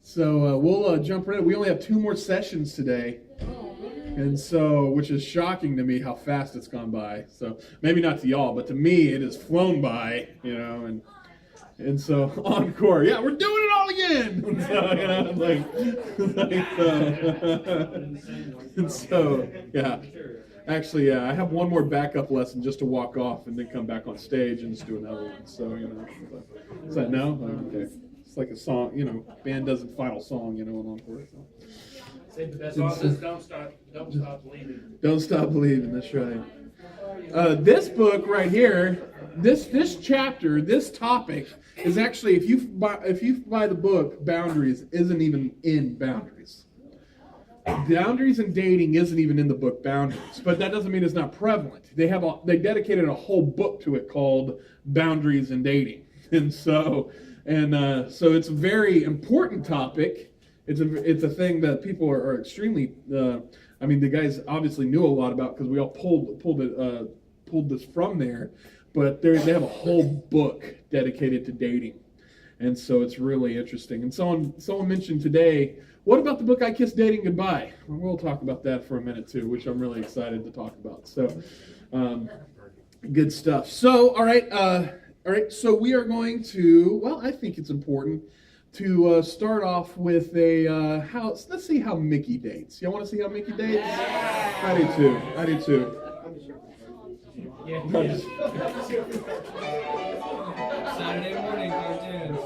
So we'll jump right in. We only have 2 more sessions today. And so, which is shocking to me how fast it's gone by. So maybe not to y'all, but to me it has flown by, and so encore, yeah, we're doing it all again. And so yeah. Actually, I have one more backup lesson just to walk off and then come back on stage and just do another one. So is that no? Okay. It's like a song, band does a final song, an encore. So. That song says, don't stop believing. Don't stop believing, that's right. This book right here, this chapter, this topic is actually, if you buy the book, Boundaries isn't even in Boundaries. Boundaries and dating isn't even in the book Boundaries, but that doesn't mean it's not prevalent. They dedicated a whole book to it called Boundaries and Dating, and so it's a very important topic. It's a thing that people are extremely. The guys obviously knew a lot about because we all pulled this from there, but they have a whole book dedicated to dating, and so it's really interesting. And someone mentioned today, what about the book I Kissed Dating Goodbye? Well, we'll talk about that for a minute too, which I'm really excited to talk about. So, good stuff. So, all right. So we are going to. Well, I think it's important to start off with let's see how Mickey dates. Y'all want to see how Mickey dates? Yeah. I do too. Yeah. Saturday morning cartoons.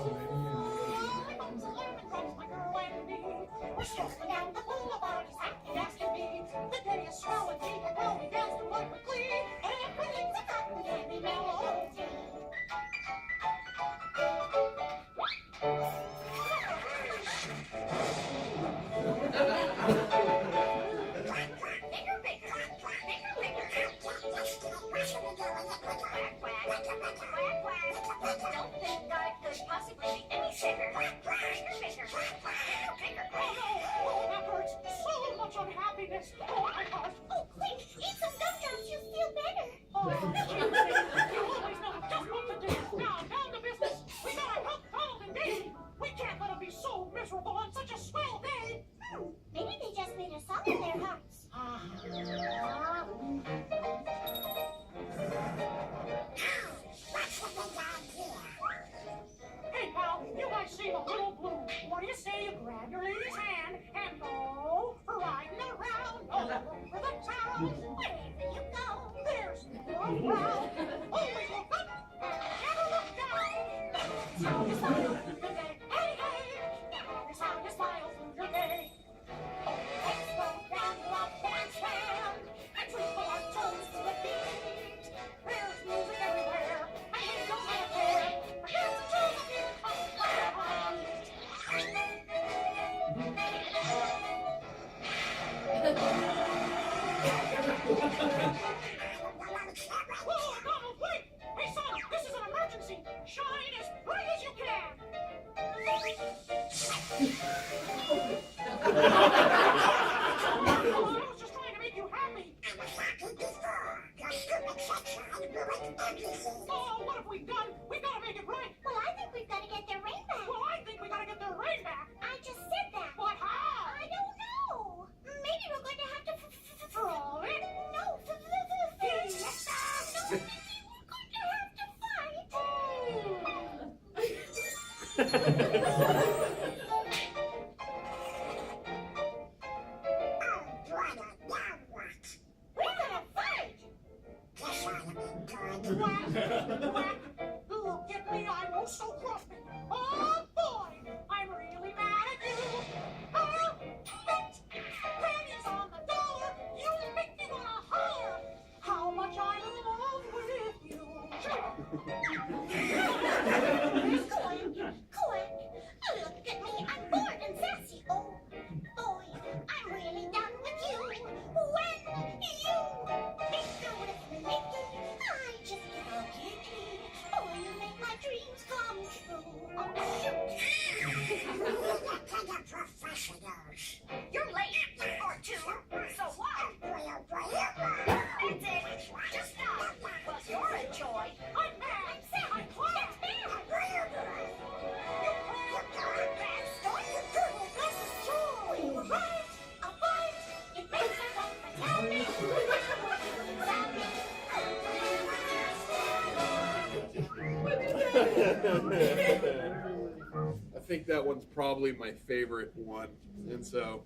I think that one's probably my favorite one, and so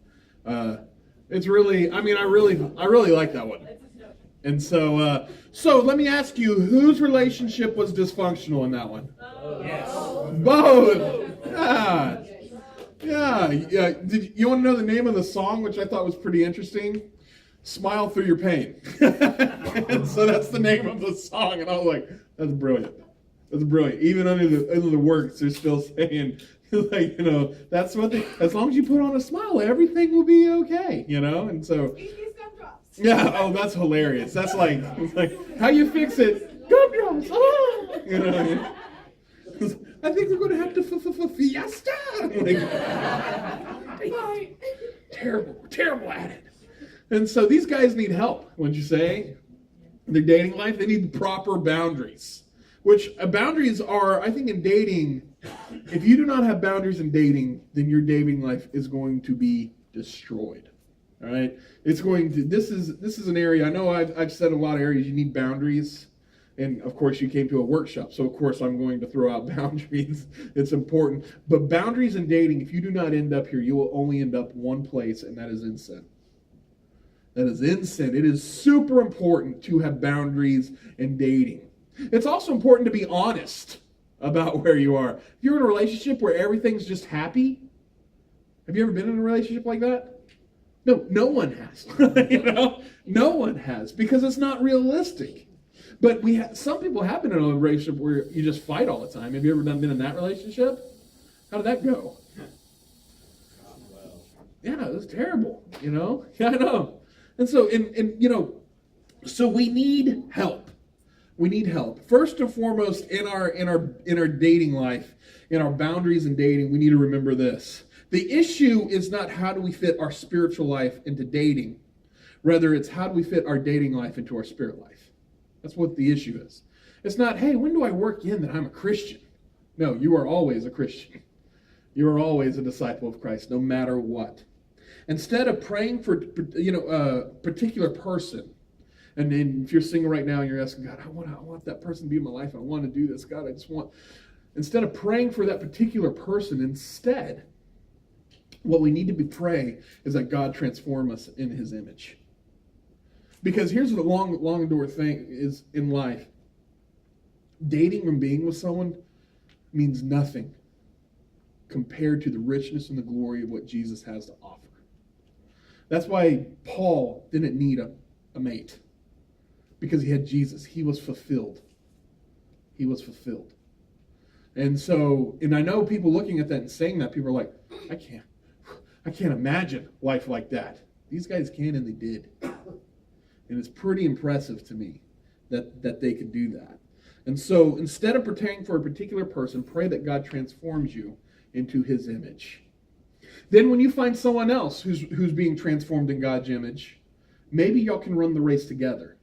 it's really. I mean, I really like that one. And so, so let me ask you, whose relationship was dysfunctional in that one? Yes. Both. Yeah. Did you want to know the name of the song, which I thought was pretty interesting? Smile Through Your Pain. And so that's the name of the song, and I was like, that's brilliant. That's brilliant. Even under the works, they're still saying, like, that's what as long as you put on a smile, everything will be okay, and so. Yeah, oh, that's hilarious. That's like how you fix it? Gumdrops. Oh, I think we're going to have to fiesta. Like, terrible at it. And so these guys need help, wouldn't you say? In their dating life, they need proper boundaries. Which boundaries are, I think, in dating. If you do not have boundaries in dating, then your dating life is going to be destroyed. All right, it's going to. This is an area. I know I've said a lot of areas you need boundaries, and of course you came to a workshop, so of course I'm going to throw out boundaries. It's important, but boundaries in dating. If you do not end up here, you will only end up one place, and that is in sin. That is in sin. It is super important to have boundaries in dating. It's also important to be honest about where you are. If you're in a relationship where everything's just happy, have you ever been in a relationship like that? No one has. No one has, because it's not realistic. But some people have been in a relationship where you just fight all the time. Have you ever been in that relationship? How did that go? Yeah, it was terrible. Yeah, I know. And so, so we need help. We need help. First and foremost, in our dating life, in our boundaries in dating, we need to remember this. The issue is not how do we fit our spiritual life into dating. Rather, it's how do we fit our dating life into our spirit life. That's what the issue is. It's not, hey, when do I work in that I'm a Christian? No, you are always a Christian. You are always a disciple of Christ, no matter what. Instead of praying for a particular person, and then if you're single right now and you're asking, God, I want that person to be in my life. I want to do this. God, instead of praying for that particular person, instead, what we need to be praying is that God transform us in his image. Because here's the long door thing is in life. Dating and being with someone means nothing compared to the richness and the glory of what Jesus has to offer. That's why Paul didn't need a mate. Because he had Jesus. He was fulfilled. He was fulfilled. And so, and I know people looking at that and saying that, people are like, I can't imagine life like that. These guys can, and they did. And it's pretty impressive to me that they could do that. And so instead of praying for a particular person, pray that God transforms you into his image. Then when you find someone else who's being transformed in God's image, maybe y'all can run the race together.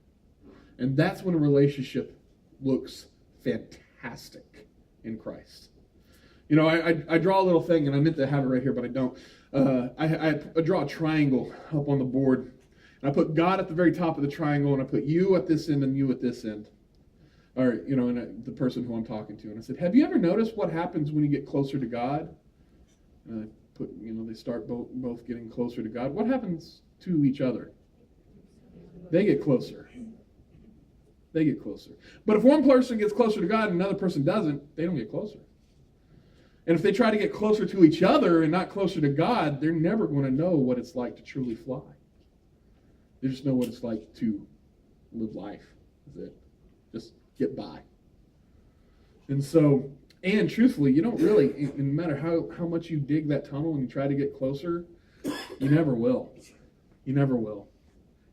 And that's when a relationship looks fantastic in Christ. I draw a little thing, and I meant to have it right here, but I don't. I draw a triangle up on the board. And I put God at the very top of the triangle, and I put you at this end and you at this end. Or, and the person who I'm talking to. And I said, have you ever noticed what happens when you get closer to God? And I put, they start both getting closer to God. What happens to each other? They get closer. They get closer. But if one person gets closer to God and another person doesn't, they don't get closer. And if they try to get closer to each other and not closer to God, they're never going to know what it's like to truly fly. They just know what it's like to live life. That's it. Just get by. And so, and truthfully, you don't really, no matter how much you dig that tunnel and you try to get closer, you never will. You never will.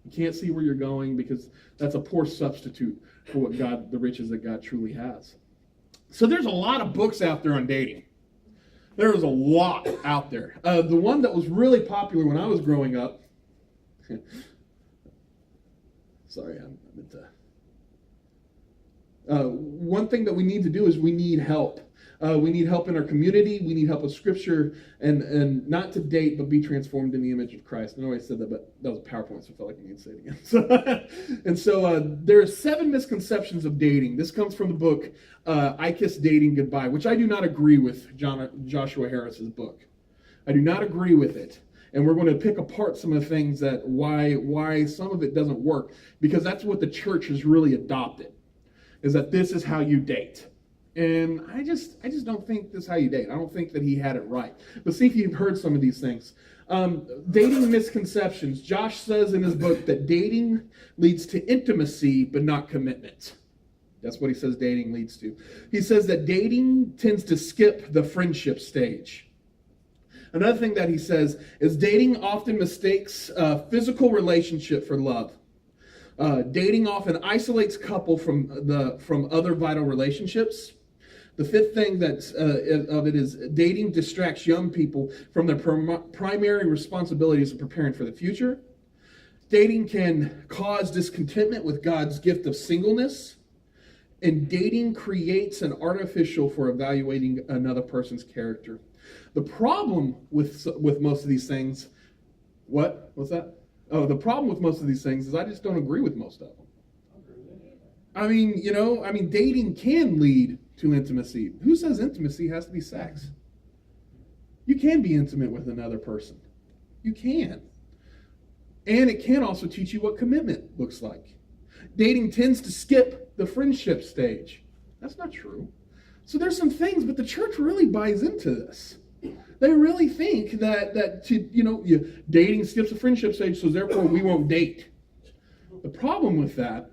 You can't see where you're going because that's a poor substitute for what the riches that God truly has. So there's a lot of books out there on dating. There is a lot out there. The one that was really popular when I was growing up, sorry, I meant to. One thing that we need to do is we need help. We need help in our community. We need help with Scripture, and not to date, but be transformed in the image of Christ. I know I said that, but that was a PowerPoint, so I felt like I need to say it again. So there are 7 misconceptions of dating. This comes from the book I Kiss Dating Goodbye, which I do not agree with Joshua Harris's book. I do not agree with it. And we're going to pick apart some of the things that why some of it doesn't work, because that's what the church has really adopted, is that this is how you date. And I just don't think this is how you date. I don't think that he had it right. But see if you've heard some of these things. Dating misconceptions. Josh says in his book that dating leads to intimacy, but not commitment. That's what he says dating leads to. He says that dating tends to skip the friendship stage. Another thing that he says is dating often mistakes physical relationship for love. Dating often isolates couple from other vital relationships. The 5th thing of it is dating distracts young people from their primary responsibilities of preparing for the future. Dating can cause discontentment with God's gift of singleness. And dating creates an artificial for evaluating another person's character. The problem with most of these things, what's that? Oh, the problem with most of these things is I just don't agree with most of them. I mean, dating can lead to intimacy. Who says intimacy has to be sex? You can be intimate with another person. You can. And it can also teach you what commitment looks like. Dating tends to skip the friendship stage. That's not true. So there's some things, but the church really buys into this. They really think that dating skips the friendship stage, so therefore we won't date. The problem with that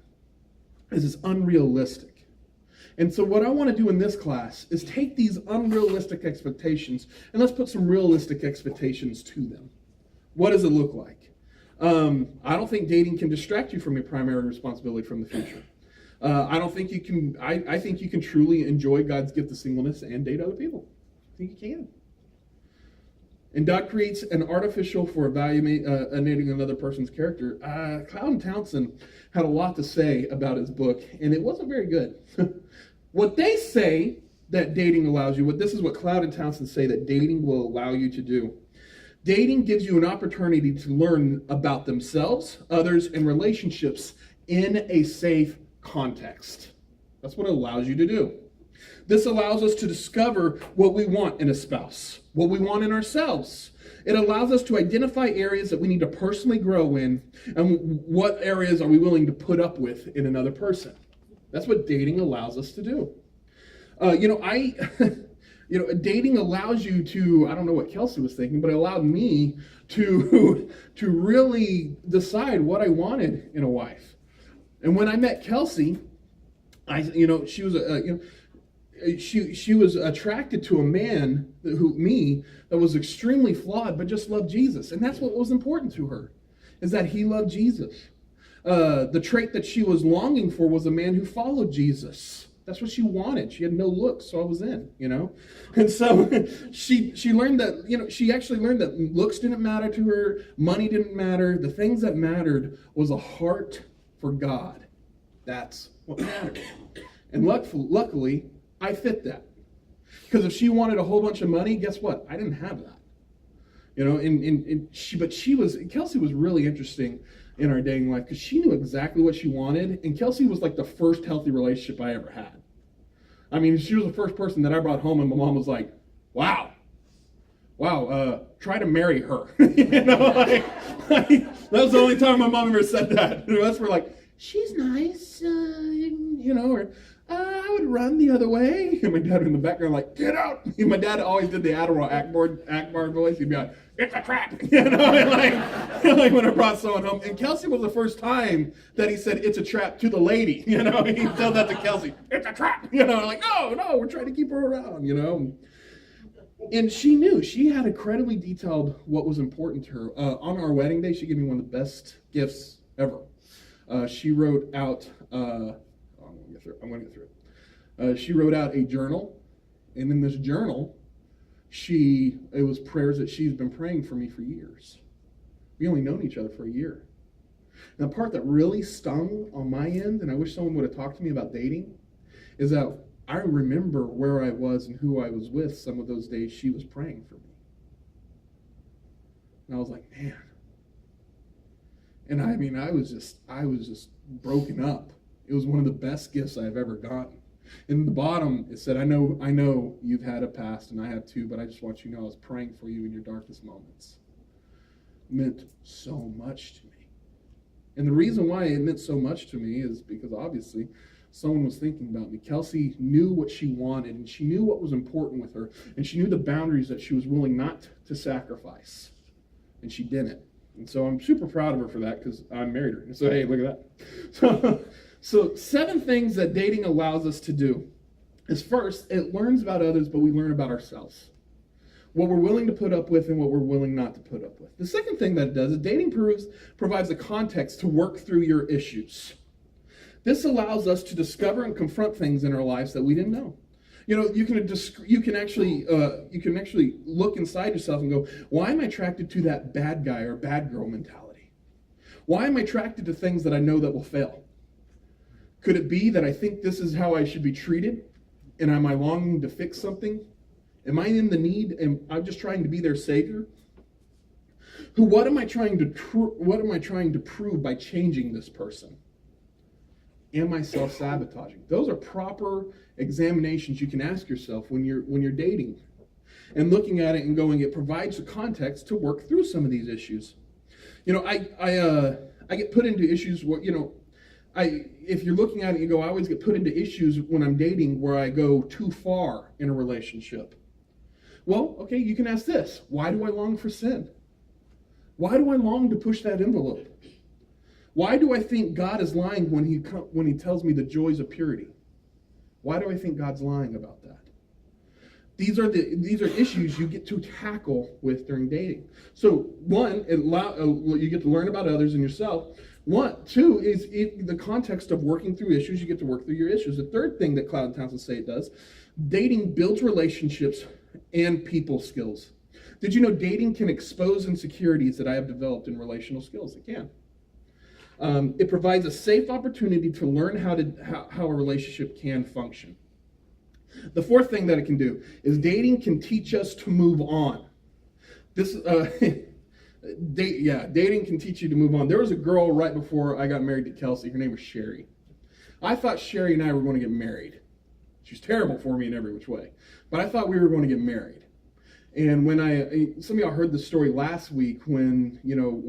is it's unrealistic. And so what I want to do in this class is take these unrealistic expectations and let's put some realistic expectations to them. What does it look like? I don't think dating can distract you from your primary responsibility from the future. I don't think you can. I think you can truly enjoy God's gift of singleness and date other people. I think you can. And God creates an artificial for evaluating another person's character. Cloud Townsend had a lot to say about his book, and it wasn't very good. What they say that dating allows you, this is what Cloud and Townsend say that dating will allow you to do. Dating gives you an opportunity to learn about themselves, others, and relationships in a safe context. That's what it allows you to do. This allows us to discover what we want in a spouse, what we want in ourselves. It allows us to identify areas that we need to personally grow in, and what areas are we willing to put up with in another person. That's what dating allows us to do. Dating allows you to, I don't know what Kelsey was thinking, but it allowed me to really decide what I wanted in a wife. And when I met Kelsey, she was attracted to a man that was extremely flawed, but just loved Jesus. And that's what was important to her, is that he loved Jesus. The trait that she was longing for was a man who followed Jesus. That's what she wanted. She had no looks, so I was in, And so she learned that, she actually learned that looks didn't matter to her, money didn't matter. The things that mattered was a heart for God. That's what mattered. And luckily, I fit that. Because if she wanted a whole bunch of money, guess what? I didn't have that. Kelsey was really interesting in our dating life because she knew exactly what she wanted, and Kelsey was like the first healthy relationship I ever had. I mean, she was the first person that I brought home, and my mom was like, wow, try to marry her. That was the only time my mom ever said that. The rest were like, she's nice, or I would run the other way. And my dad in the background like, get out. And my dad always did the Adderall Akbar voice. He'd be like, it's a trap. Like when I brought someone home. And Kelsey was the first time that he said, it's a trap to the lady. He told that to Kelsey, it's a trap. Like, no, we're trying to keep her around, And she knew. She had incredibly detailed what was important to her. On our wedding day, she gave me one of the best gifts ever. She wrote out, I'm going to get through it. She wrote out a journal, and in this journal, it was prayers that she's been praying for me for years. We only known each other for a year. And the part that really stung on my end, and I wish someone would have talked to me about dating, is that I remember where I was and who I was with some of those days she was praying for me. And I was like, man. And I mean, I was just broken up. It was one of the best gifts I've ever gotten. In the bottom, it said, I know you've had a past, and I have too, but I just want you to know I was praying for you in your darkest moments. It meant so much to me. And the reason why it meant so much to me is because obviously someone was thinking about me. Kelsey knew what she wanted, and she knew what was important with her, and she knew the boundaries that she was willing not to sacrifice. And she didn't. And so I'm super proud of her for that because I married her. And so, hey, look at that. So 7 things that dating allows us to do is, first, it learns about others, but we learn about ourselves. What we're willing to put up with and what we're willing not to put up with. The second thing that it does is dating provides a context to work through your issues. This allows us to discover and confront things in our lives that we didn't know. You know, you can actually look inside yourself and go, why am I attracted to that bad guy or bad girl mentality? Why am I attracted to things that I know that will fail? Could it be that I think this is how I should be treated? And am I longing to fix something? Am I in the need? And I'm just trying to be their savior? What am I trying to prove by changing this person? Am I self-sabotaging? Those are proper examinations you can ask yourself when you're dating. And looking at it and going, it provides a context to work through some of these issues. You know, I get put into issues where, you know, if you're looking at it, you go, I always get put into issues when I'm dating where I go too far in a relationship. Well, okay, you can ask this. Why do I long for sin? Why do I long to push that envelope? Why do I think God is lying when he tells me the joys of purity? Why do I think God's lying about that? These are issues you get to tackle with during dating. So one, you get to learn about others and yourself. Two is the context of working through issues. You get to work through your issues. The third thing that Cloud and Townsend say it does, dating builds relationships and people skills. Did you know dating can expose insecurities that I have developed in relational skills? It can. It provides a safe opportunity to learn how a relationship can function. The fourth thing that it can do is dating can teach us to move on. Dating can teach you to move on. There was a girl right before I got married to Kelsey. Her name was Sherry. I thought Sherry and I were going to get married. She was terrible for me in every which way. But I thought we were going to get married. And when some of y'all heard the story last week when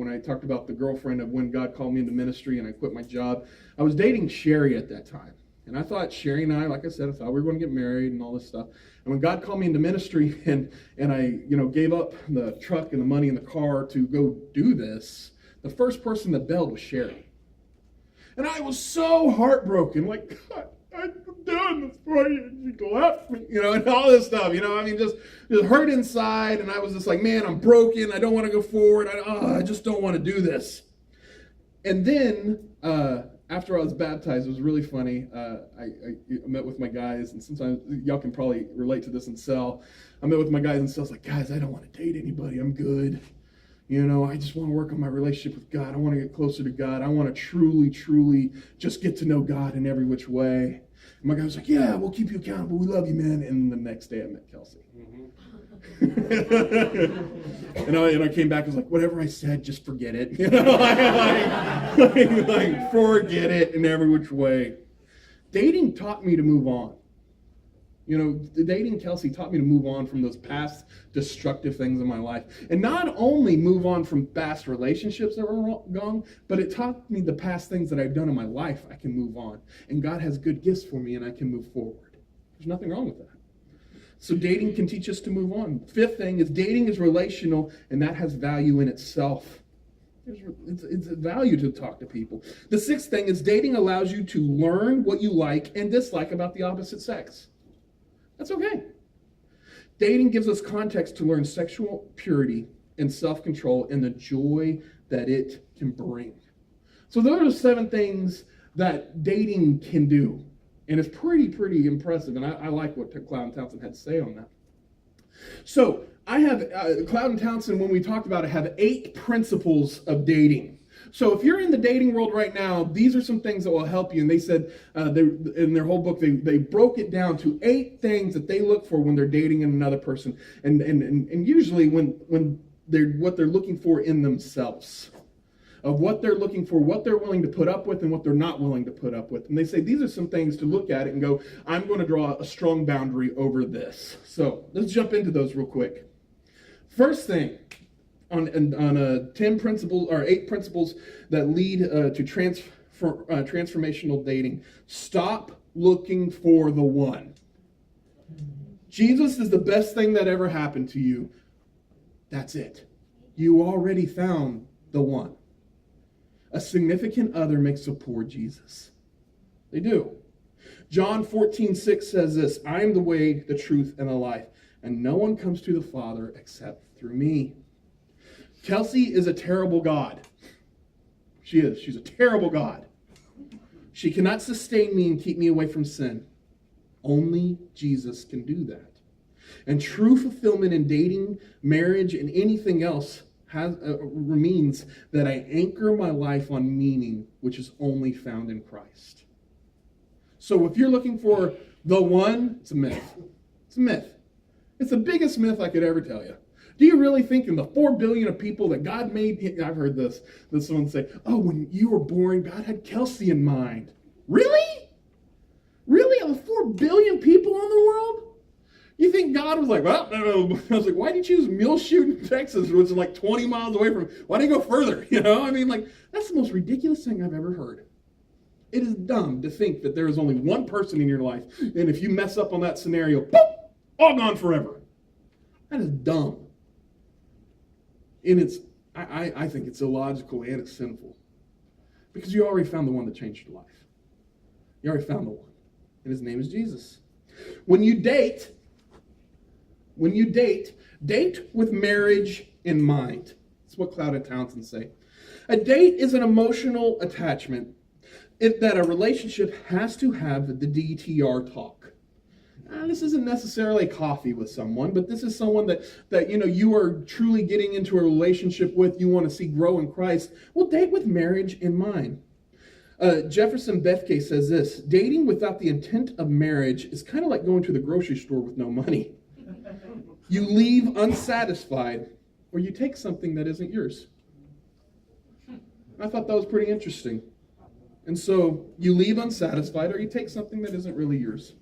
I talked about the girlfriend of when God called me into ministry and I quit my job, I was dating Sherry at that time. And I thought Sherry and I, like I said, I thought we were going to get married and all this stuff. And when God called me into ministry and I, gave up the truck and the money in the car to go do this, the first person that bailed was Sherry. And I was so heartbroken, like, God, I'm doing this for you. You left me, and all this stuff, just hurt inside. And I was just like, man, I'm broken. I don't want to go forward. I just don't want to do this. And then, after I was baptized, it was really funny. I met with my guys, and sometimes y'all can probably relate to this in cell. I met with my guys in cell. I was like, guys, I don't want to date anybody. I'm good. I just want to work on my relationship with God. I want to get closer to God. I want to truly, truly just get to know God in every which way. And my guy was like, yeah, we'll keep you accountable. We love you, man. And the next day I met Kelsey. And I came back and was like, whatever I said, just forget it. Like forget it in every which way. Dating taught me to move on. Dating Kelsey taught me to move on from those past destructive things in my life. And not only move on from past relationships that were gone, but it taught me the past things that I've done in my life, I can move on. And God has good gifts for me and I can move forward. There's nothing wrong with that. So dating can teach us to move on. Fifth thing is dating is relational, and that has value in itself. It's a value to talk to people. The sixth thing is dating allows you to learn what you like and dislike about the opposite sex. That's okay. Dating gives us context to learn sexual purity and self-control and the joy that it can bring. So those are the 7 things that dating can do. And it's pretty impressive. And I like what Cloud and Townsend had to say on that. So I have, Cloud and Townsend, when we talked about it, have 8 principles of dating. So if you're in the dating world right now, these are some things that will help you. And they said in their whole book, they broke it down to 8 things that they look for when they're dating another person. And usually when they're what they're looking for in themselves. Of what they're looking for, what they're willing to put up with, and what they're not willing to put up with. And they say these are some things to look at it and go, I'm going to draw a strong boundary over this. So let's jump into those real quick. First thing, on 10 principles or 8 principles that lead to transformational dating. Stop looking for the one. Jesus is the best thing that ever happened to you. That's it. You already found the one. A significant other makes a poor Jesus. They do. John 14:6 says this, I am the way, the truth, and the life, and no one comes to the Father except through me. Kelsey is a terrible God. She is. She's a terrible God. She cannot sustain me and keep me away from sin. Only Jesus can do that. And true fulfillment in dating, marriage, and anything else means that I anchor my life on meaning, which is only found in Christ. So if you're looking for the one, it's a myth. It's a myth. It's the biggest myth I could ever tell you. Do you really think in the 4 billion of people that God made, I've heard this someone say, oh, when you were born, God had Kelsey in mind. Really? Really? Of the 4 billion people in the world? You think God was like, well, I was like, why did you choose Muleshoe, Texas, which is like 20 miles away from, why didn't you go further? You know, I mean, like, that's the most ridiculous thing I've ever heard. It is dumb to think that there is only one person in your life, and if you mess up on that scenario, boop, all gone forever. That is dumb. And I think it's illogical and it's sinful. Because you already found the one that changed your life. You already found the one. And his name is Jesus. When you date with marriage in mind. That's what Cloud and Townsend say. A date is an emotional attachment that a relationship has to have the DTR talk. This isn't necessarily coffee with someone, but this is someone that you are truly getting into a relationship with, you want to see grow in Christ. Well, date with marriage in mind. Jefferson Bethke says this, dating without the intent of marriage is kind of like going to the grocery store with no money. You leave unsatisfied, or you take something that isn't yours. I thought that was pretty interesting. And so you leave unsatisfied, or you take something that isn't really yours.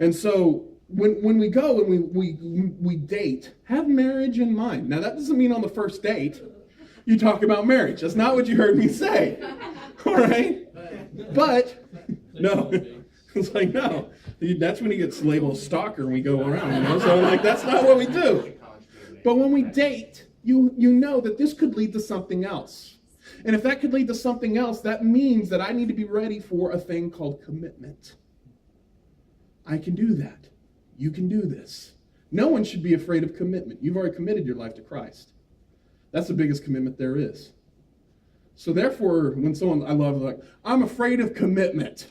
And so when we go and we date, have marriage in mind. Now that doesn't mean on the first date you talk about marriage. That's not what you heard me say. All right? But no, it's like no. That's when he gets labeled stalker when we go around. So I'm like, that's not what we do. But when we date, you know that this could lead to something else. And if that could lead to something else, that means that I need to be ready for a thing called commitment. I can do that. You can do this. No one should be afraid of commitment. You've already committed your life to Christ. That's the biggest commitment there is. So therefore, when someone I love like, I'm afraid of commitment.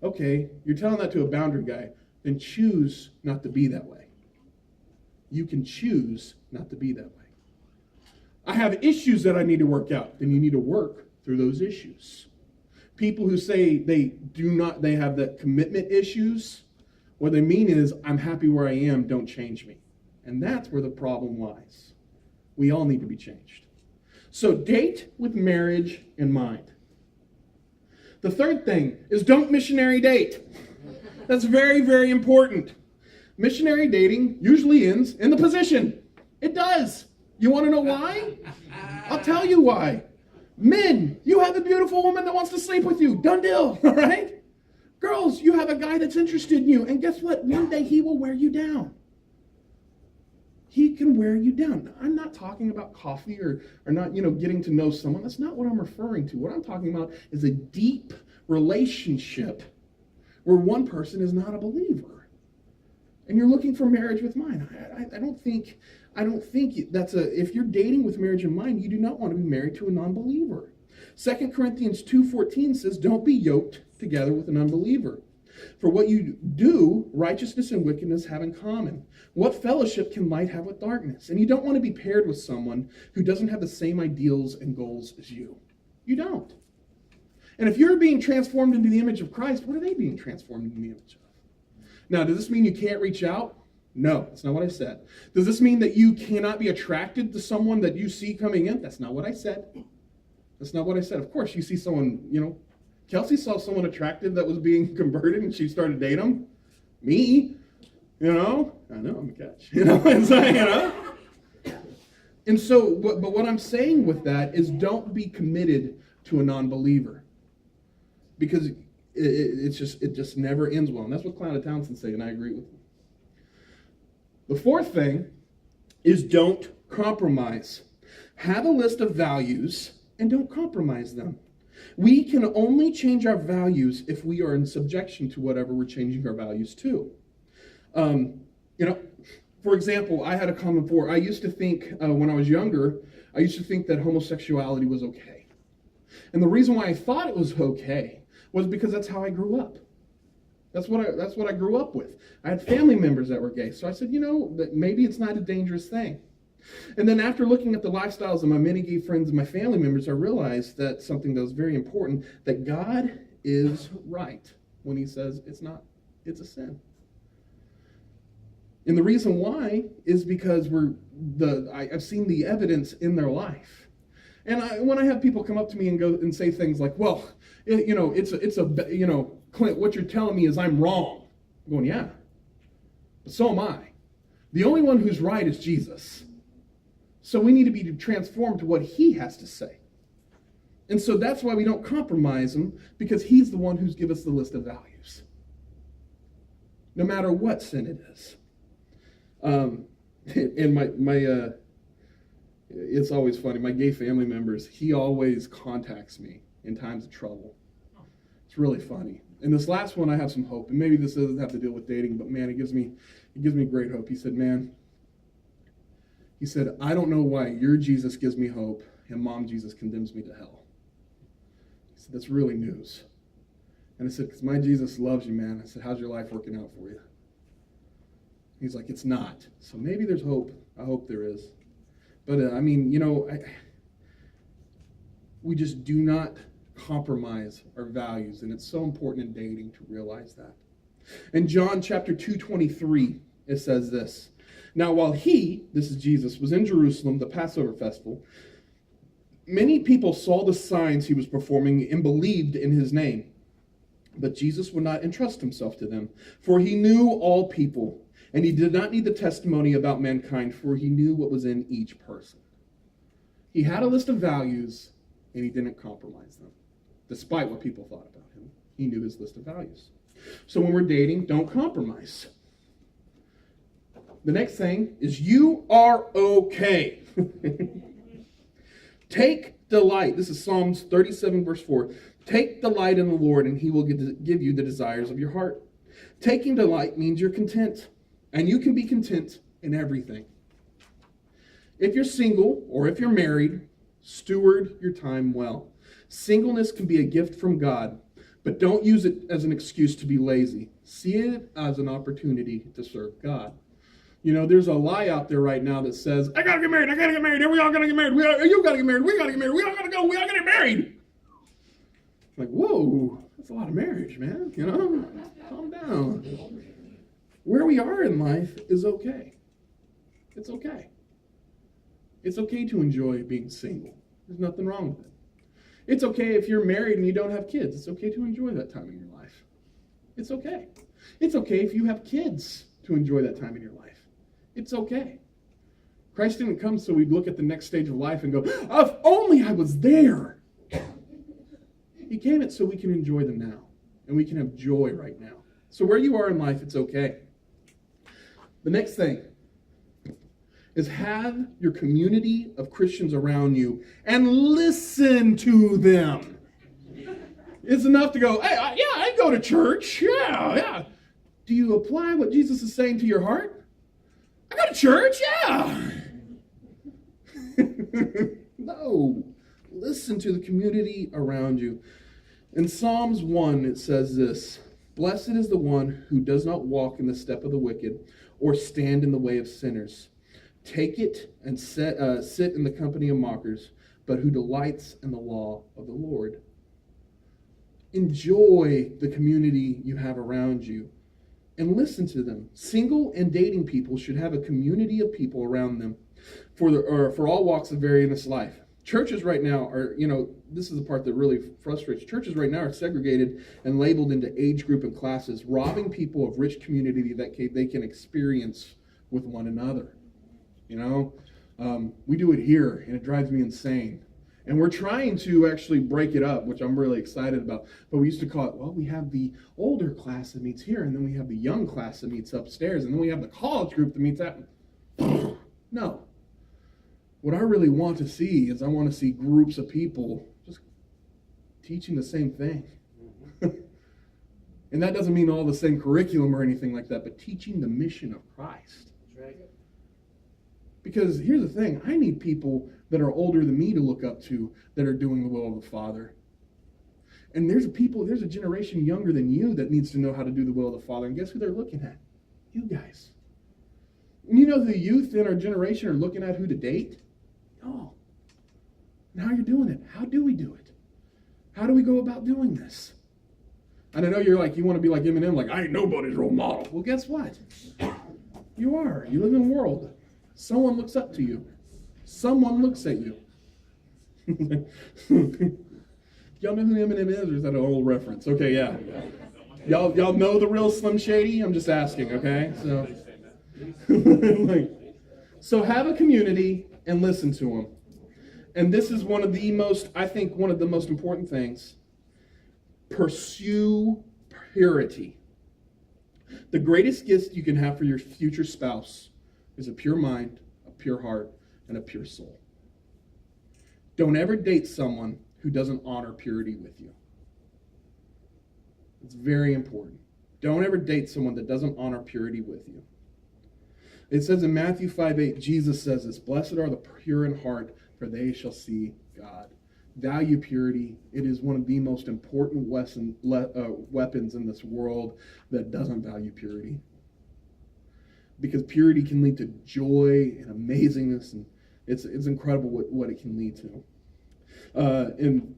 Okay, you're telling that to a boundary guy. Then choose not to be that way. You can choose not to be that way. I have issues that I need to work out. Then you need to work through those issues. People who say they have that commitment issues, what they mean is, I'm happy where I am, don't change me. And that's where the problem lies. We all need to be changed. So date with marriage in mind. The third thing is don't missionary date. That's very, very important. Missionary dating usually ends in the position. It does. You want to know why? I'll tell you why. Men, you have a beautiful woman that wants to sleep with you. Done deal, all right? Girls, you have a guy that's interested in you. And guess what? One day he will wear you down. He can wear you down. I'm not talking about coffee or not, getting to know someone. That's not what I'm referring to. What I'm talking about is a deep relationship where one person is not a believer. And you're looking for marriage with mine. I don't think that's if you're dating with marriage in mind, you do not want to be married to a non-believer. 2 Corinthians 2:14 says, don't be yoked together with an unbeliever. For what you do, righteousness and wickedness have in common. What fellowship can light have with darkness? And you don't want to be paired with someone who doesn't have the same ideals and goals as you. You don't. And if you're being transformed into the image of Christ, what are they being transformed into the image of? Now, does this mean you can't reach out? No, that's not what I said. Does this mean that you cannot be attracted to someone that you see coming in? That's not what I said. That's not what I said. Of course, you see someone, Kelsey saw someone attractive that was being converted and she started dating him. Me, I know, I'm a catch. It's like, And so, but what I'm saying with that is don't be committed to a non-believer. Because it just never ends well. And that's what Cloud of Townsend say, and I agree with him. The fourth thing is don't compromise. Have a list of values and don't compromise them. We can only change our values if we are in subjection to whatever we're changing our values to. For example, I had a comment before. I used to think, when I was younger, that homosexuality was okay. And the reason why I thought it was okay was because that's how I grew up. That's what I grew up with. I had family members that were gay. So I said, that maybe it's not a dangerous thing. And then after looking at the lifestyles of my many gay friends and my family members, I realized that something that was very important, that God is right when he says it's a sin. And the reason why is because I've seen the evidence in their life. And when I have people come up to me and go and say things like, well, Clint, what you're telling me is I'm wrong. I'm going, yeah, but so am I. The only one who's right is Jesus. So we need to be transformed to what he has to say. And so that's why we don't compromise him, because he's the one who's given us the list of values. No matter what sin it is. And it's always funny. My gay family members, he always contacts me in times of trouble. It's really funny. And this last one, I have some hope. And maybe this doesn't have to deal with dating, but man, it gives me great hope. He said, I don't know why your Jesus gives me hope and Mom Jesus condemns me to hell. He said, that's really news. And I said, because my Jesus loves you, man. I said, how's your life working out for you? He's like, it's not. So maybe there's hope. I hope there is. But we just do not compromise our values. And it's so important in dating to realize that. In John chapter 2:23, it says this. Now, while this is Jesus, was in Jerusalem, the Passover festival, many people saw the signs he was performing and believed in his name. But Jesus would not entrust himself to them, for he knew all people, and he did not need the testimony about mankind, for he knew what was in each person. He had a list of values, and he didn't compromise them, despite what people thought about him. He knew his list of values. So when we're dating, don't compromise. The next thing is you are okay. Take delight. This is Psalms 37, verse 4. Take delight in the Lord, and he will give you the desires of your heart. Taking delight means you're content, and you can be content in everything. If you're single or if you're married, steward your time well. Singleness can be a gift from God, but don't use it as an excuse to be lazy. See it as an opportunity to serve God. There's a lie out there right now that says, I gotta get married, and we all gotta get married, you gotta get married, we gotta get married, we all gotta go, we all gotta get married. Like, whoa, that's a lot of marriage, man, calm down. Where we are in life is okay. It's okay. It's okay to enjoy being single. There's nothing wrong with it. It's okay if you're married and you don't have kids. It's okay to enjoy that time in your life. It's okay. It's okay if you have kids to enjoy that time in your life. It's okay. Christ didn't come so we'd look at the next stage of life and go, if only I was there. He came so we can enjoy them now. And we can have joy right now. So where you are in life, it's okay. The next thing is have your community of Christians around you and listen to them. It's enough to go, hey, I go to church. Yeah. Do you apply what Jesus is saying to your heart? I go to church, yeah. No. Listen to the community around you. In Psalms 1, it says this. Blessed is the one who does not walk in the step of the wicked or stand in the way of sinners. Take it and sit in the company of mockers, but who delights in the law of the Lord. Enjoy the community you have around you and listen to them. Single and dating people should have a community of people around them for all walks of various life. Churches right now are, this is the part that really frustrates. Churches right now are segregated and labeled into age group and classes, robbing people of rich community that they can experience with one another. We do it here, and it drives me insane. And we're trying to actually break it up, which I'm really excited about. But we used to call it, we have the older class that meets here, and then we have the young class that meets upstairs, and then we have the college group that meets at... No. What I really want to see is I want to see groups of people just teaching the same thing. And that doesn't mean all the same curriculum or anything like that, but teaching the mission of Christ. That's right. Because here's the thing, I need people that are older than me to look up to that are doing the will of the Father. And there's a generation younger than you that needs to know how to do the will of the Father. And guess who they're looking at? You guys. And you know the youth in our generation are looking at who to date? No. And how you're doing it. How do we do it? How do we go about doing this? And I know you want to be like Eminem, like, I ain't nobody's role model. Well, guess what? You are. You live in a world. Someone looks up to you. Someone looks at you. Y'all know who Eminem is, or is that an old reference? Okay, yeah. Y'all know the real Slim Shady? I'm just asking, okay? So have a community and listen to them. And this is one of the most important things. Pursue purity. The greatest gift you can have for your future spouse is a pure mind, a pure heart, and a pure soul. Don't ever date someone who doesn't honor purity with you. It's very important. Don't ever date someone that doesn't honor purity with you. It says in Matthew 5:8, Jesus says this, blessed are the pure in heart, for they shall see God. Value purity. It is one of the most important weapons in this world that doesn't value purity. Because purity can lead to joy and amazingness, and it's incredible what it can lead to. In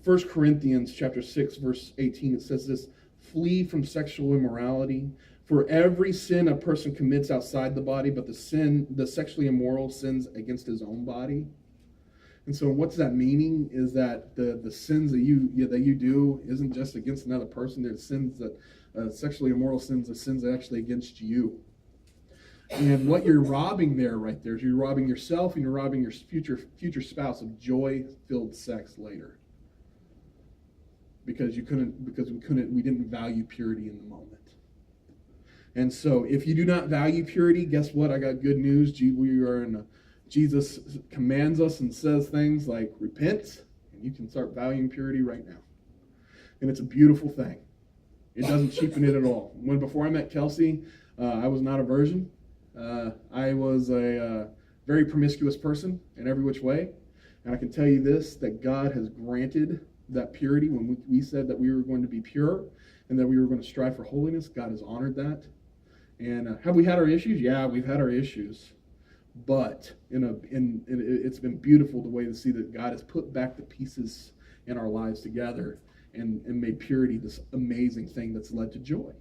1 Corinthians chapter 6, verse 18, it says this, flee from sexual immorality. For every sin a person commits outside the body, but the sexually immoral sins against his own body. And so what's that meaning is that the sins that you do isn't just against another person. There's sins that sexually immoral sins are sins actually against you. And what you're robbing right there is you're robbing yourself and you're robbing your future spouse of joy-filled sex later. Because we didn't value purity in the moment. And so if you do not value purity, guess what? I got good news. Jesus commands us and says things like repent, and you can start valuing purity right now. And it's a beautiful thing. It doesn't cheapen it at all. Before I met Kelsey, I was not a virgin. I was a very promiscuous person in every which way. And I can tell you this, that God has granted that purity when we said that we were going to be pure and that we were going to strive for holiness. God has honored that. And have we had our issues? Yeah, we've had our issues. But it's been beautiful the way to see that God has put back the pieces in our lives together and made purity this amazing thing that's led to joy.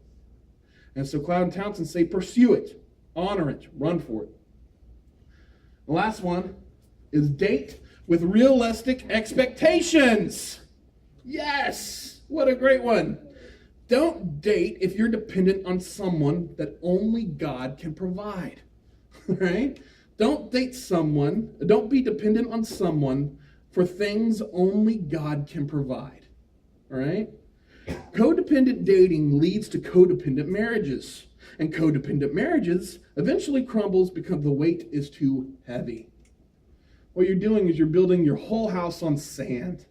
And so Cloud and Townsend say, pursue it, honor it, run for it. The last one is date with realistic expectations. Yes, what a great one. Don't date if you're dependent on someone that only God can provide. Right? Don't be dependent on someone for things only God can provide. All right? Codependent dating leads to codependent marriages. And codependent marriages eventually crumbles because the weight is too heavy. What you're doing is you're building your whole house on sand.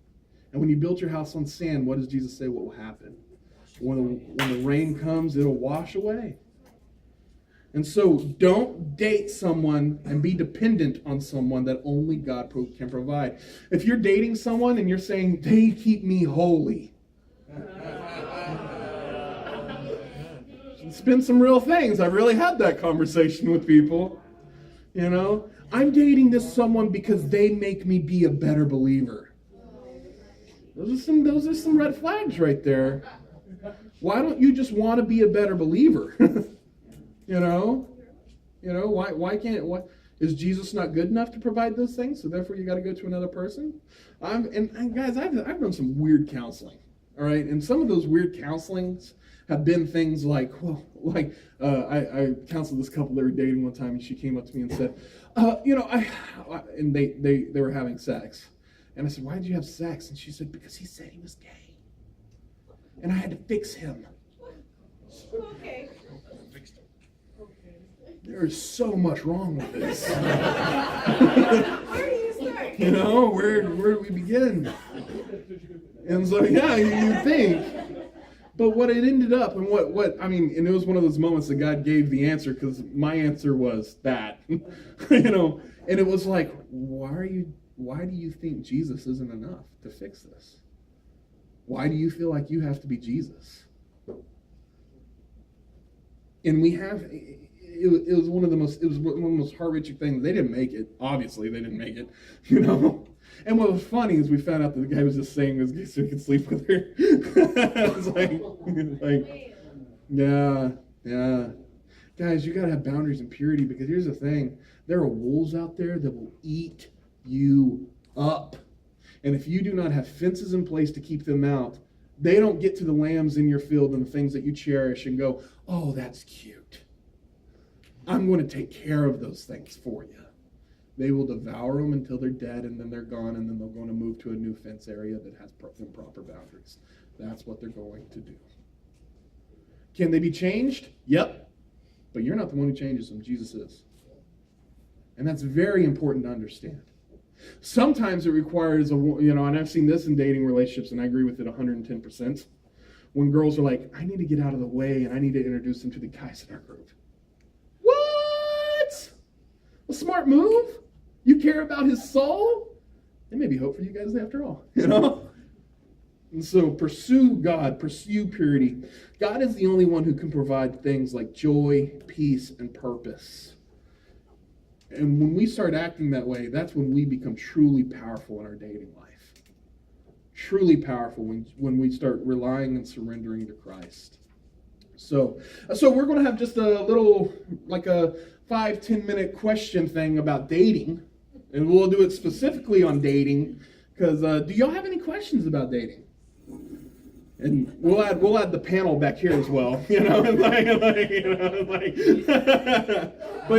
And when you build your house on sand, what does Jesus say what will happen? When the rain comes, it'll wash away. And so don't date someone and be dependent on someone that only God can provide. If you're dating someone and you're saying, they keep me holy, It's been some real things. I've really had that conversation with people. You know, I'm dating this someone because they make me be a better believer. Those are some red flags right there. Why don't you just want to be a better believer? You know, why can't what is Jesus not good enough to provide those things? So therefore, you got to go to another person. And guys, I've done some weird counseling. All right, and some of those weird counselings have been things like, I counseled this couple that were dating one time, and she came up to me and said, and they were having sex, and I said, why did you have sex? And she said, because he said he was gay, and I had to fix him. Okay. There is so much wrong with this. Where do you start? You know, where do we begin? And so, yeah, you think. But what it ended up, and and it was one of those moments that God gave the answer, because my answer was that. And it was like, why do you think Jesus isn't enough to fix this? Why do you feel like you have to be Jesus? And it was one of the most heart-wrenching things. They didn't make it. Obviously, they didn't make it. And what was funny is we found out that the guy was just saying this so he could sleep with her. It's like, yeah. Guys, you gotta have boundaries and purity, because here's the thing: there are wolves out there that will eat you up. And if you do not have fences in place to keep them out, they don't get to the lambs in your field and the things that you cherish and go, oh, that's cute. I'm going to take care of those things for you. They will devour them until they're dead, and then they're gone, and then they're going to move to a new fence area that has proper boundaries. That's what they're going to do. Can they be changed? Yep. But you're not the one who changes them. Jesus is. And that's very important to understand. Sometimes it requires and I've seen this in dating relationships, and I agree with it 110%. When girls are like, I need to get out of the way, and I need to introduce them to the guys in our group. What? A smart move? You care about his soul? There may be hope for you guys after all, And so pursue God, pursue purity. God is the only one who can provide things like joy, peace, and purpose. And when we start acting that way, that's when we become truly powerful in our dating life. Truly powerful when we start relying and surrendering to Christ. So we're going to have just a little, like a 5-10 minute question thing about dating. And we'll do it specifically on dating, because do y'all have any questions about dating? And we'll add the panel back here as well, But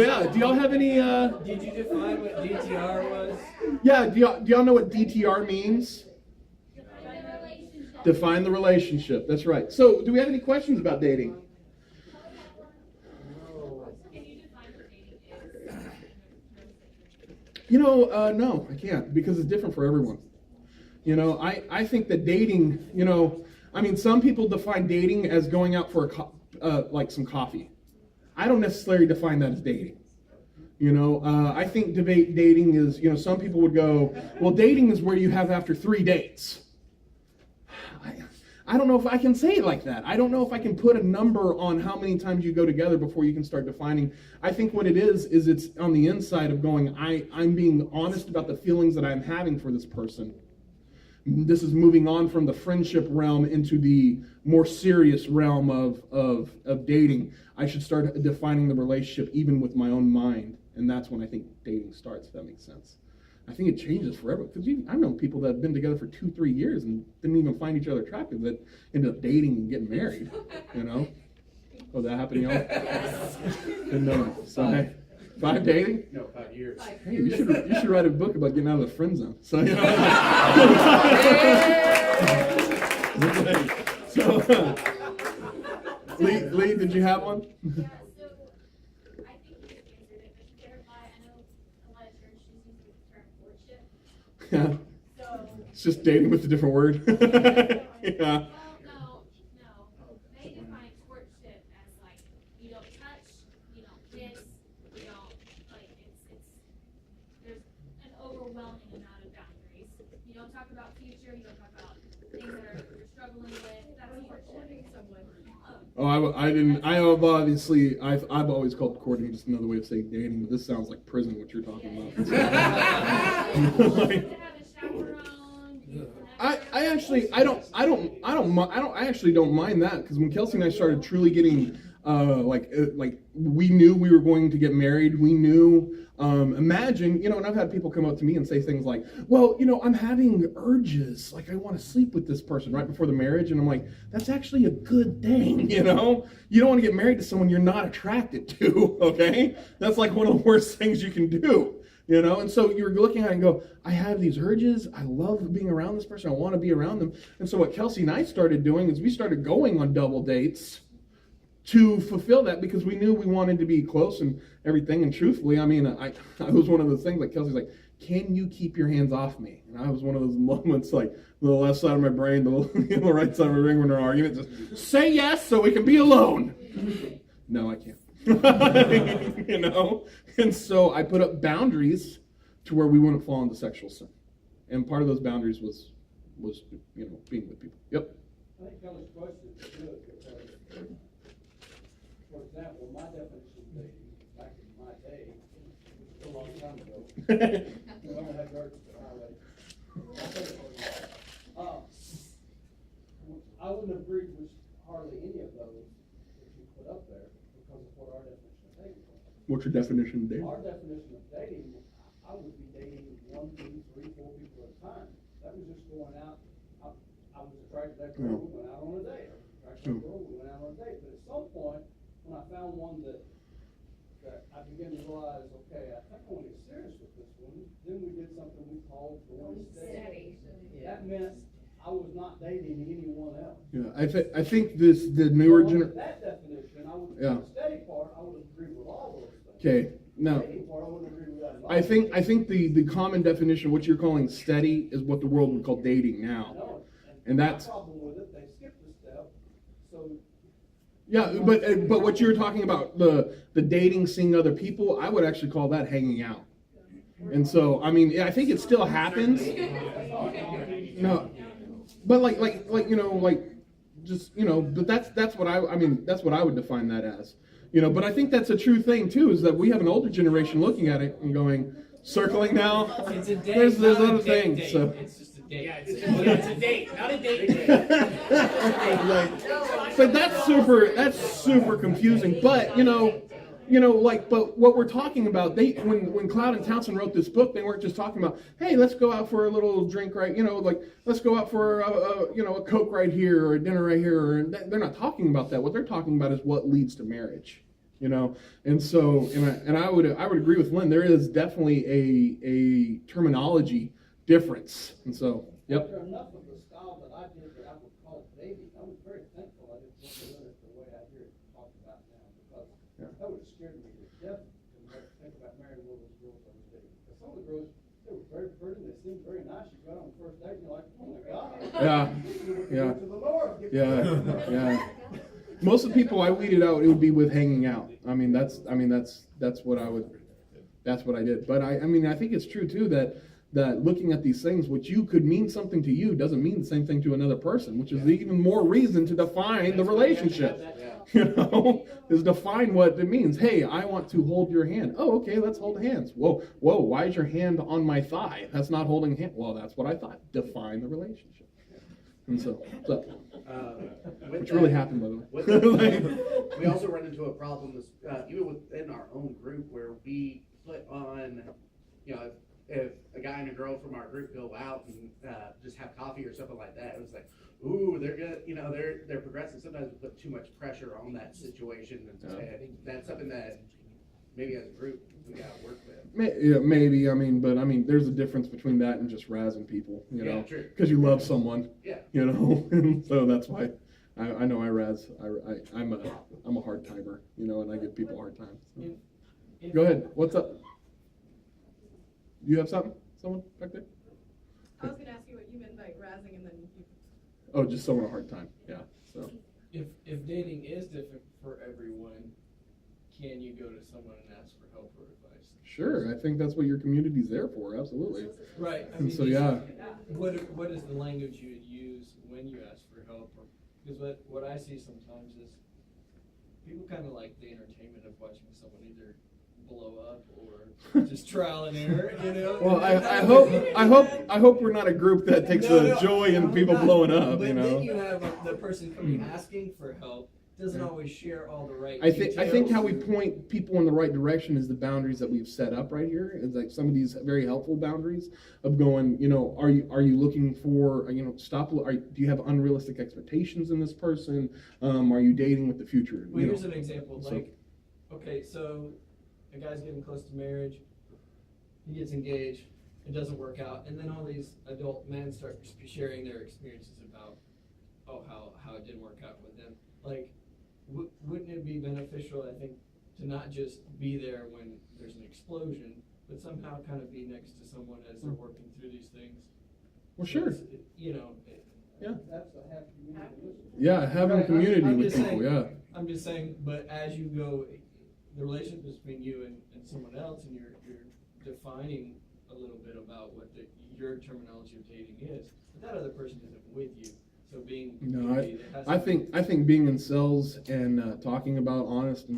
yeah, do y'all have any? Did you define what DTR was? Yeah, do y'all know what DTR means? Define the relationship. That's right. So, do we have any questions about dating? Can you define what dating is? No, I can't, because it's different for everyone. I think that dating, some people define dating as going out for like some coffee. I don't necessarily define that as dating. I think dating is, some people would go, well, dating is where you have after 3 dates. I don't know if I can say it like that. I don't know if I can put a number on how many times you go together before you can start defining. I think what it is it's on the inside of going, I'm being honest about the feelings that I'm having for this person. This is moving on from the friendship realm into the more serious realm of dating. I should start defining the relationship even with my own mind. And that's when I think dating starts, if that makes sense. I think it changes forever. Because I know people that have been together for 2-3 years and didn't even find each other attractive that ended up dating and getting married. Oh, that happened, y'all? Didn't know. So, hey, 5 dating? No, 5 years. Hey, you should write a book about getting out of the friend zone. So, Lee, did you have one? Yeah, so I think you answered it, but to clarify, I know a lot of churches use the term courtship. Yeah. So, It's just dating with a different word. Yeah. well, no. They define courtship as like, you don't touch, you don't kiss, you don't, like, there's an overwhelming amount of boundaries. You don't talk about future, you don't talk about things that you're struggling with. I didn't. I have obviously. I've always called courting just another way of saying dating. But this sounds like prison. What you're talking about. Like, I actually I actually don't mind that, because when Kelsey and I started truly getting like we knew we were going to get married. We knew. Imagine, and I've had people come up to me and say things like, well, I'm having urges, like I want to sleep with this person right before the marriage. And I'm like, that's actually a good thing, You don't want to get married to someone you're not attracted to, okay? That's like one of the worst things you can do, And so you're looking at it and go, I have these urges. I love being around this person. I want to be around them. And so what Kelsey and I started doing is we started going on double dates to fulfill that, because we knew we wanted to be close and everything. And truthfully, I was one of those things like Kelsey's like, can you keep your hands off me? And I was one of those moments like the left side of my brain, the right side of my brain when they're arguing, just say yes so we can be alone. No, I can't. And so I put up boundaries to where we wouldn't fall into sexual sin. And part of those boundaries was being with people. Yep. I think Kelly's question is good, because, for example, my definition of dating, back in my day, a long time ago, when I had yards to the highway, I wouldn't have agreed with hardly any of those that you put up there, because of what our definition of dating was. What's your definition of dating? Our definition of dating, I would be dating 1, 2, 3, 4 people at a time. That was just going out. I was attracted to that girl, we went out on a date. I was attracted to that girl, we went out on a date. But at some point, when I found one that I began to realize, okay, I think I want to get serious with this one, then we did something we called going steady. That meant I was not dating anyone else. Yeah, I think the newer generation. That definition, the steady part, I would agree with all those things. Okay, now. I think the common definition, what you're calling steady, is what the world would call dating now. And that's the problem with it, they skipped a step. So yeah, but what you're talking about, the dating, seeing other people, I would actually call that hanging out. And so I think it still happens. No, but but that's what that's what I would define that as. But I think that's a true thing too, is that we have an older generation looking at it and going, circling now. It's a date. There's not other a date things. So. It's just a date. Yeah, it's a date, not a date. But that's super confusing. But but what we're talking about, when Cloud and Townsend wrote this book, they weren't just talking about, hey, let's go out for a little drink, right? Let's go out for a Coke right here, or a dinner right here. And they're not talking about that. What they're talking about is what leads to marriage. And so I would agree with Lynn. There is definitely a terminology difference. And so, yep. After enough of the style that I did that I would call dating, I was very thankful I didn't do it the way I hear it talked about now, because that would have scared me to death to think about marrying one of those girls I was dating. Because some of the girls, they were very pretty, they seemed very nice. You go out on the first date and you're like, oh my God. Yeah. To the Lord. Yeah. Most of the people I weeded out, it would be with hanging out. That's what I would. That's what I did. But I think it's true too that looking at these things, what you could mean something to you doesn't mean the same thing to another person, which is even more reason to define the relationship. Is define what it means. Hey, I want to hold your hand. Oh, okay, let's hold hands. Whoa, why is your hand on my thigh? That's not holding hand. Well, that's what I thought. Define the relationship. And so. Which really happened, by the way. We also run into a problem, even within our own group, where we put on, if a guy and a girl from our group go out and just have coffee or something like that, it was like, ooh, they're good, they're progressive. Sometimes we put too much pressure on that situation, and I think that's something that maybe as a group we gotta work with. Maybe. But there's a difference between that and just razzing people, Yeah, true. because you love someone. Yeah. And so that's why I know I razz. I'm a hard timer, and I give people a hard time. So. Go ahead. What's up? You have something? Someone back there? I was gonna ask you what you meant by razzing, and then you. Oh, just someone a hard time. Yeah. So. If dating is different for everyone, can you go to someone and ask for help or advice? Sure, I think that's what your community's there for. Absolutely. Right. And so yeah. What is the language you would use when you ask for help? Because what I see sometimes is people kind of like the entertainment of watching someone either blow up or just trial and error, you know? Well, And I hope we're not a group that takes joy in people not. blowing up, But you know. then you have the person coming asking for help doesn't always share all the right I think how we details. point people in the right direction is the boundaries that we've set up right here. It's like some of these very helpful boundaries of going, you know, are you looking for, you know, do you have unrealistic expectations in this person? Are you dating with the future? Well, You here's know. an example. So- Like, okay, so a guy's getting close to marriage, he gets engaged, it doesn't work out, and then all these adult men start sharing their experiences about, how it didn't work out with them. Like, wouldn't it be beneficial, I think, to not just be there when there's an explosion, but somehow kind of be next to someone as they're working through these things? Well, sure. You know. Yeah. That's the happy community. Yeah, having Right, community I'm with just people. saying- Yeah. I'm just saying, but as you go, the relationship between you and someone else, and you're defining a little bit about what your terminology of dating is, but that other person isn't with you. So being No, community, there has to I be- think being in cells and talking about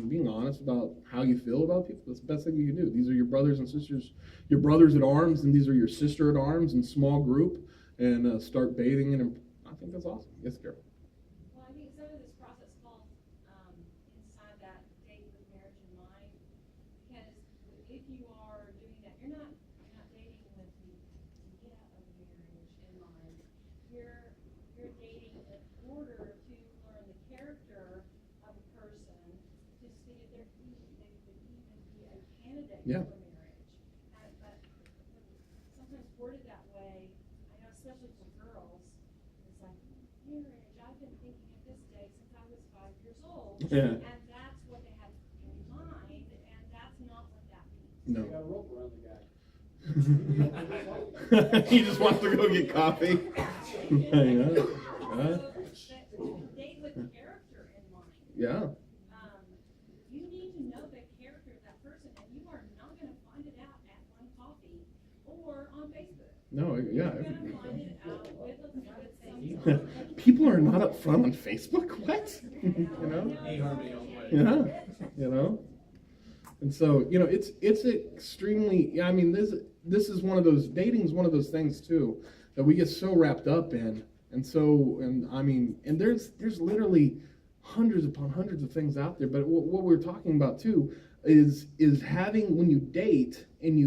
being honest about how you feel about people, that's the best thing you can do. These are your brothers and sisters, your brothers at arms, and these are your sister at arms in small group, and start bathing in them. I think that's awesome. Yes, Carol. Well, I think some of this process falls inside that date with marriage in mind, because if you are doing that, you're not dating with the idea of marriage in mind. You're dating in order to learn the character of a person to see if they could even be a candidate Yeah. for marriage. But sometimes worded that way, I know especially for girls, it's like, marriage, I've been thinking of this day since I was 5 years old. Yeah. And that's what they have in mind, and that's not what that means. No. You got a rope around the guy. He just wants to go get coffee. Yeah. So, date with character in mind. Yeah. You need to know the character of that person, and you are not gonna find it out at one coffee or on Facebook. No. You're Yeah. gonna find it out with some. People are not up front on Facebook. What? You know. eHarmony all the way. Yeah. You know. And so, you know, it's extremely. Yeah, I mean, this is one of those. Dating is one of those things too that we get so wrapped up in, and I mean, and there's literally hundreds upon hundreds of things out there. But what we're talking about too is having, when you date and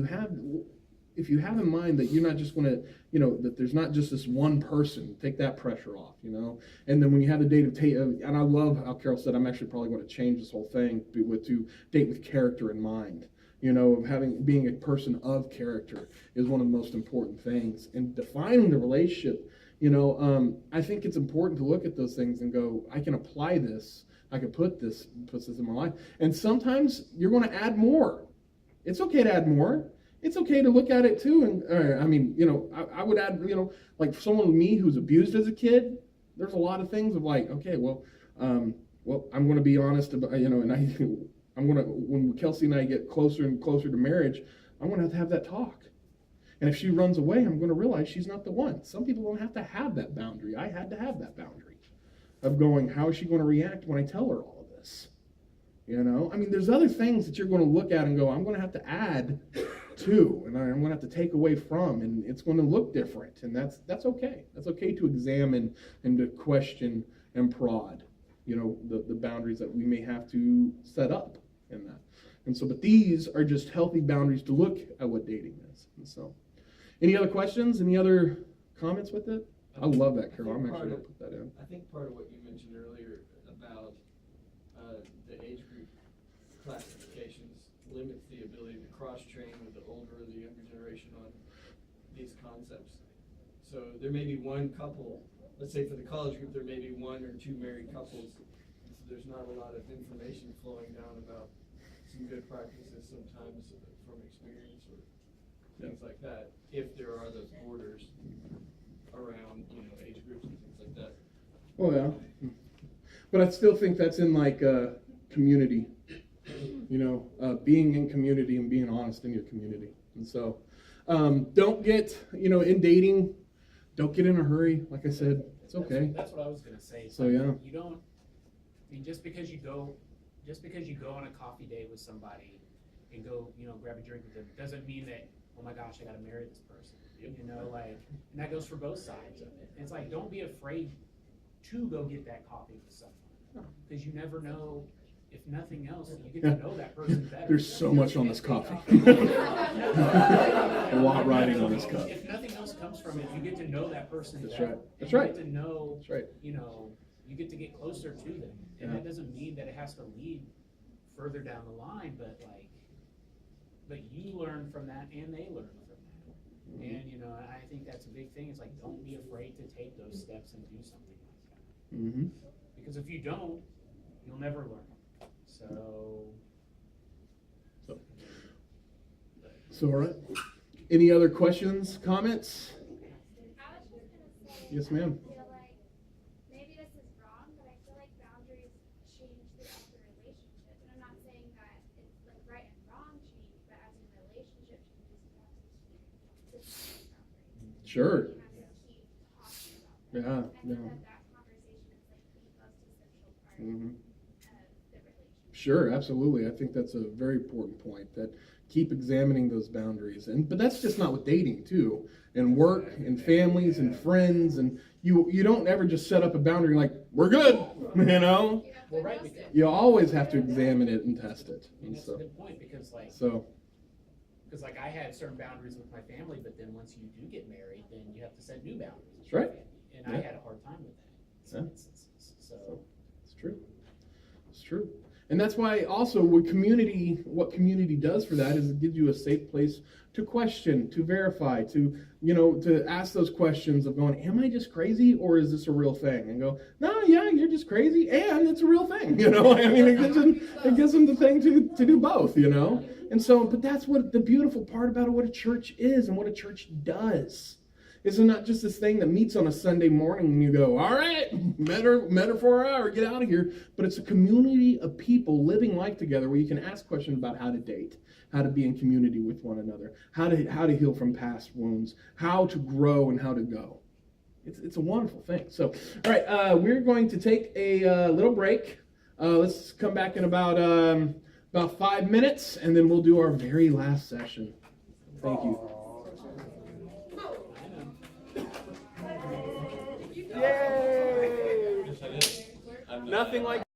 if you have in mind that you're not just going to, you know, that there's not just this one person, take that pressure off, you know. And then when you have the date of and I love how Carol said, I'm actually probably going to change this whole thing to date with character in mind. You know, being a person of character is one of the most important things. And defining the relationship, you know, I think it's important to look at those things and go, I can apply this. I can put this in my life. And sometimes you're going to add more. It's okay to add more. It's okay to look at it too. And I mean, you know, I would add, you know, like someone with me who's abused as a kid, there's a lot of things of like, okay, well, I'm going to be honest about, you know, and I'm going to, when Kelsey and I get closer and closer to marriage, I'm going to have that talk. And if she runs away, I'm going to realize she's not the one. Some people don't have to have that boundary. I had to have that boundary of going, how is she going to react when I tell her all of this? You know, I mean, there's other things that you're going to look at and go, I'm going to have to add to, and I'm going to have to take away from, and it's going to look different, and that's okay. That's okay to examine and to question and prod, you know, the boundaries that we may have to set up in that. And so, but these are just healthy boundaries to look at what dating is. And so, any other questions? Any other comments with it? I love that, Carol. I'm actually going to put that in. I think part of what you mentioned earlier about the age group classifications limits the ability to cross-train with the older or the younger generation on these concepts. So there may be one couple, let's say for the college group, there may be one or two married couples. So there's not a lot of information flowing down about some good practices sometimes from experience or things like that, if there are those borders around, you know, age groups and things like that. Oh yeah, but I still think that's in like community, you know, being in community and being honest in your community. And so, don't get, you know, in dating, don't get in a hurry. Like I said, it's okay. That's what I was gonna say. So, yeah. You don't, I mean, just because you go just because you go on a coffee date with somebody and go, grab a drink with them, doesn't mean that, oh my gosh, I gotta marry this person. And that goes for both sides of it. It's like, don't be afraid to go get that coffee with someone, because you never know. If nothing else, you get to know that person better. There's so much on this coffee. A lot riding on this cup. If nothing else comes from it, you get to know that person That's better. right. That's You right. get to know, That's right. you get to get closer to them. And that doesn't mean that it has to lead further down the line, but you learn from that and they learn from that. And, I think that's a big thing. It's like, don't be afraid to take those steps and do something like that. Mm-hmm. Because if you don't, you'll never learn. So, all right. Any other questions, comments? I was just gonna say. Yes, ma'am. I feel like, maybe this is wrong, but I feel like boundaries change throughout the relationship. And I'm not saying that it's like right and wrong change, but as your relationship changes, you have to keep setting boundaries. Sure. You have to keep talking about them. Yeah. I feel that conversation is like the most essential part Mm-hmm. of the relationship. Sure, absolutely. I think that's a very important point, that keep examining those boundaries. But that's just not with dating too, and work and families and friends, and you don't ever just set up a boundary like, we're good, Well, right, You always have to examine it and test it. and And that's a so, good point, because I had certain boundaries with my family, but then once you do get married, then you have to set new boundaries. with That's right. your family. And I had a hard time with that in some Yeah. instances. So it's true. It's true. And that's why also what community does for that is it gives you a safe place to question, to verify, to ask those questions of going, am I just crazy or is this a real thing? And go, no, yeah, you're just crazy and it's a real thing. I mean, it gives them the thing to do both, And so, but that's what the beautiful part about what a church is and what a church does. It's not just this thing that meets on a Sunday morning and you go, all right, met her for an hour, get out of here. But it's a community of people living life together where you can ask questions about how to date, how to be in community with one another, how to heal from past wounds, how to grow and how to go. It's a wonderful thing. So, all right, we're going to take a little break. Let's come back in about 5 minutes, and then we'll do our very last session. Thank you. Yay! Nothing like